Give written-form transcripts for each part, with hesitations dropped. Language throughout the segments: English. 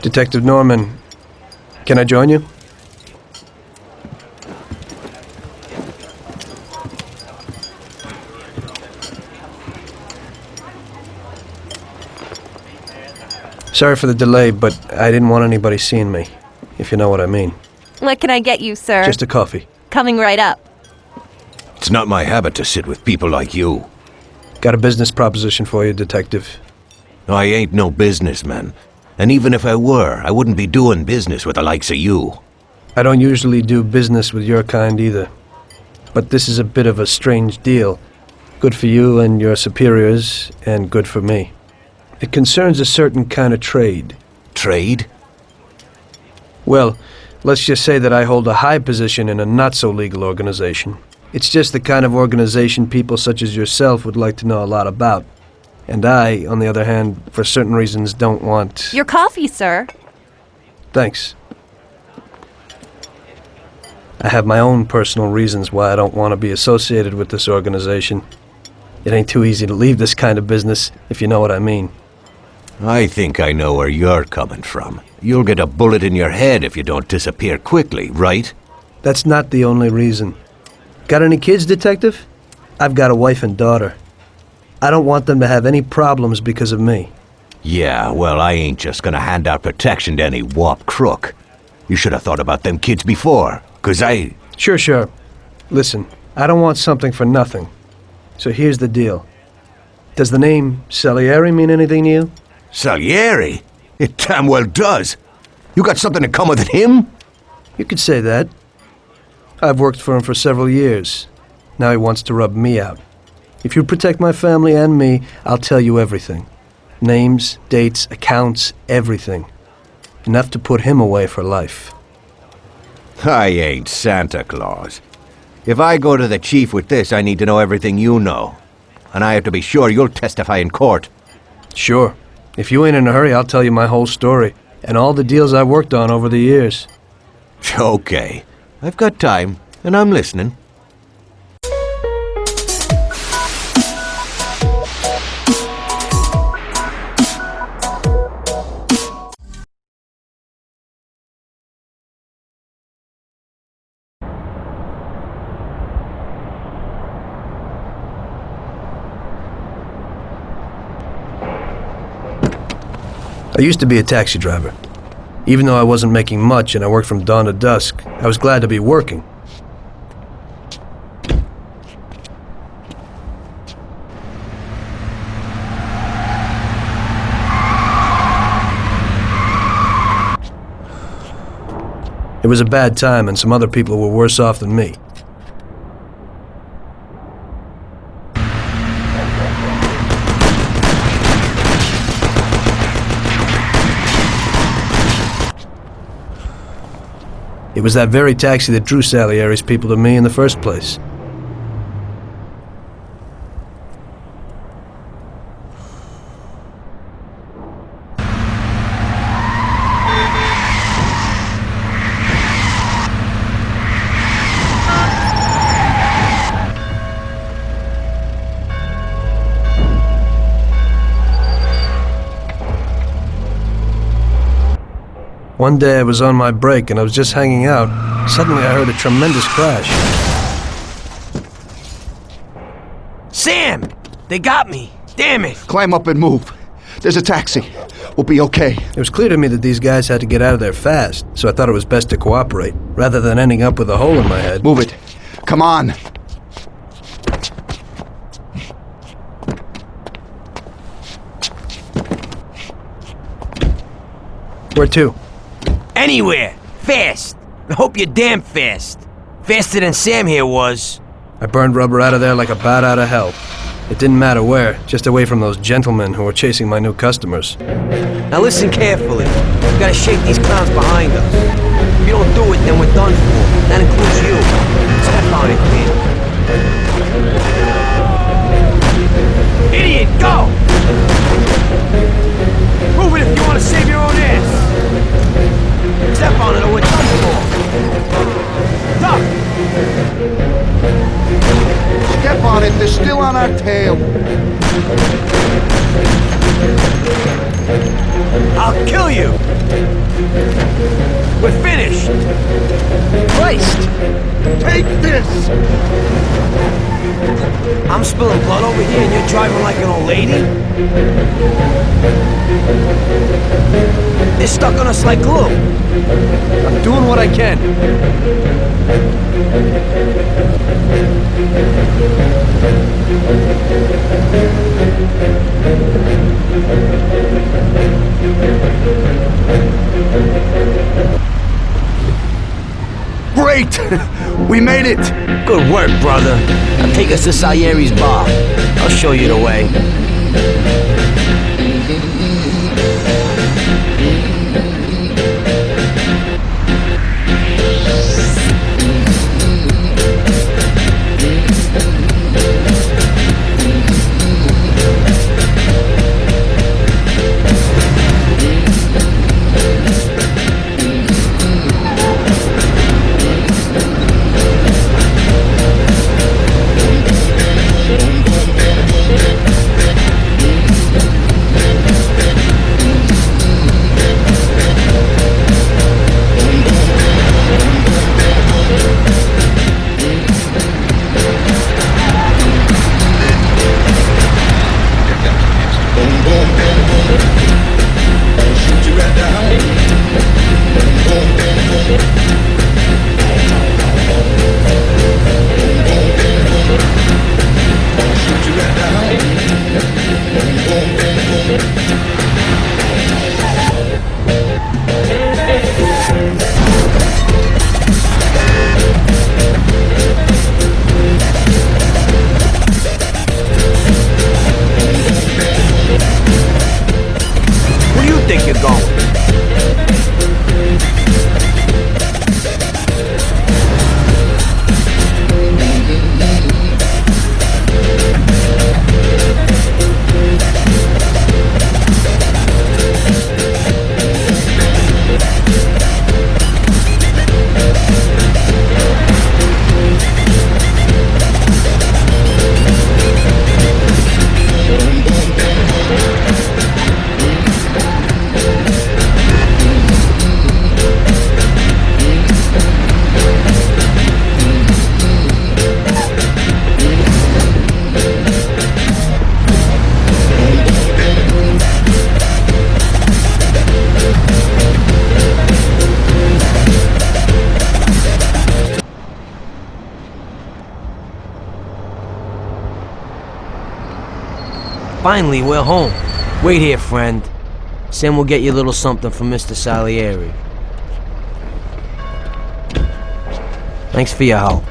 Detective Norman, can I join you? Sorry for the delay, but I didn't want anybody seeing me, if you know what I mean. What can I get you, sir? Just a coffee. Coming right up. It's not my habit to sit with people like you. Got a business proposition for you, Detective. I ain't no businessman. And even if I were, I wouldn't be doing business with the likes of you. I don't usually do business with your kind either. But this is a bit of a strange deal. Good for you and your superiors, and good for me. It concerns a certain kind of trade. Trade? Well, let's just say that I hold a high position in a not-so-legal organization. It's just the kind of organization people such as yourself would like to know a lot about. And I, on the other hand, for certain reasons, don't want... Your coffee, sir. Thanks. I have my own personal reasons why I don't want to be associated with this organization. It ain't too easy to leave this kind of business, if you know what I mean. I think I know where you're coming from. You'll get a bullet in your head if you don't disappear quickly, right? That's not the only reason. Got any kids, Detective? I've got a wife and daughter. I don't want them to have any problems because of me. Yeah, well, I ain't just gonna hand out protection to any wop crook. You should have thought about them kids before, 'cause I... Sure. Listen, I don't want something for nothing. So here's the deal. Does the name Salieri mean anything to you? Salieri? It damn well does. You got something in common with him? You could say that. I've worked for him for several years. Now he wants to rub me out. If you protect my family and me, I'll tell you everything. Names, dates, accounts, everything. Enough to put him away for life. I ain't Santa Claus. If I go to the chief with this, I need to know everything you know. And I have to be sure you'll testify in court. Sure. If you ain't in a hurry, I'll tell you my whole story, and all the deals I've worked on over the years. Okay. I've got time, and I'm listening. I used to be a taxi driver. Even though I wasn't making much and I worked from dawn to dusk, I was glad to be working. It was a bad time and some other people were worse off than me. It was that very taxi that drew Salieri's people to me in the first place. One day I was on my break and I was just hanging out. Suddenly I heard a tremendous crash. Sam! They got me! Damn it! Climb up and move. There's a taxi. We'll be okay. It was clear to me that these guys had to get out of there fast, so I thought it was best to cooperate, rather than ending up with a hole in my head. Move it. Come on. Where to? Anywhere! Fast! I hope you're damn fast. Faster than Sam here was. I burned rubber out of there like a bat out of hell. It didn't matter where, just away from those gentlemen who were chasing my new customers. Now listen carefully. We gotta shake these clowns behind us. If you don't do it, then we're done for. That includes you. Step on it, kid. Idiot, go! Move it if you want to save your own ass! Step on it or we're done for! Duck! Step on it. They're still on our tail. I'll kill you! Take this! I'm spilling blood over here and you're driving like an old lady? They're stuck on us like glue. I'm doing what I can. Great! We made it! Good work, brother. Now take us to Salieri's bar. I'll show you the way. Where do you think you're going? Finally, we're home. Wait here, friend. Sam will get you a little something from Mr. Salieri. Thanks for your help.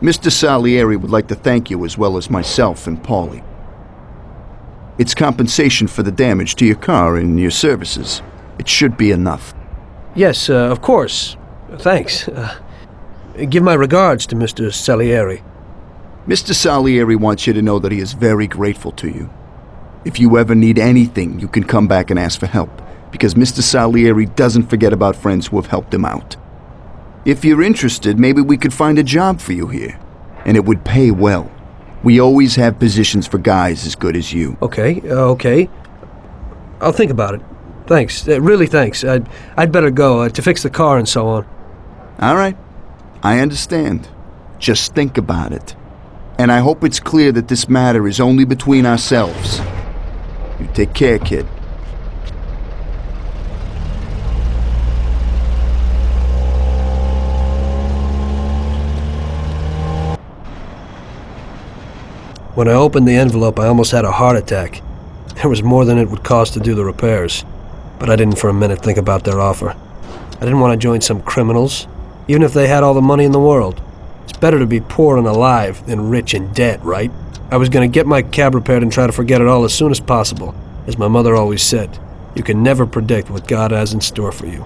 Mr. Salieri would like to thank you as well as myself and Paulie. It's compensation for the damage to your car and your services. It should be enough. Yes, of course. Thanks. Give my regards to Mr. Salieri. Mr. Salieri wants you to know that he is very grateful to you. If you ever need anything, you can come back and ask for help, because Mr. Salieri doesn't forget about friends who have helped him out. If you're interested, maybe we could find a job for you here, and it would pay well. We always have positions for guys as good as you. Okay. I'll think about it. Thanks. Really thanks. I'd better go to fix the car and so on. All right. I understand. Just think about it. And I hope it's clear that this matter is only between ourselves. You take care, kid. When I opened the envelope, I almost had a heart attack. There was more than it would cost to do the repairs. But I didn't for a minute think about their offer. I didn't want to join some criminals, even if they had all the money in the world. It's better to be poor and alive than rich and dead, right? I was going to get my cab repaired and try to forget it all as soon as possible. As my mother always said, you can never predict what God has in store for you.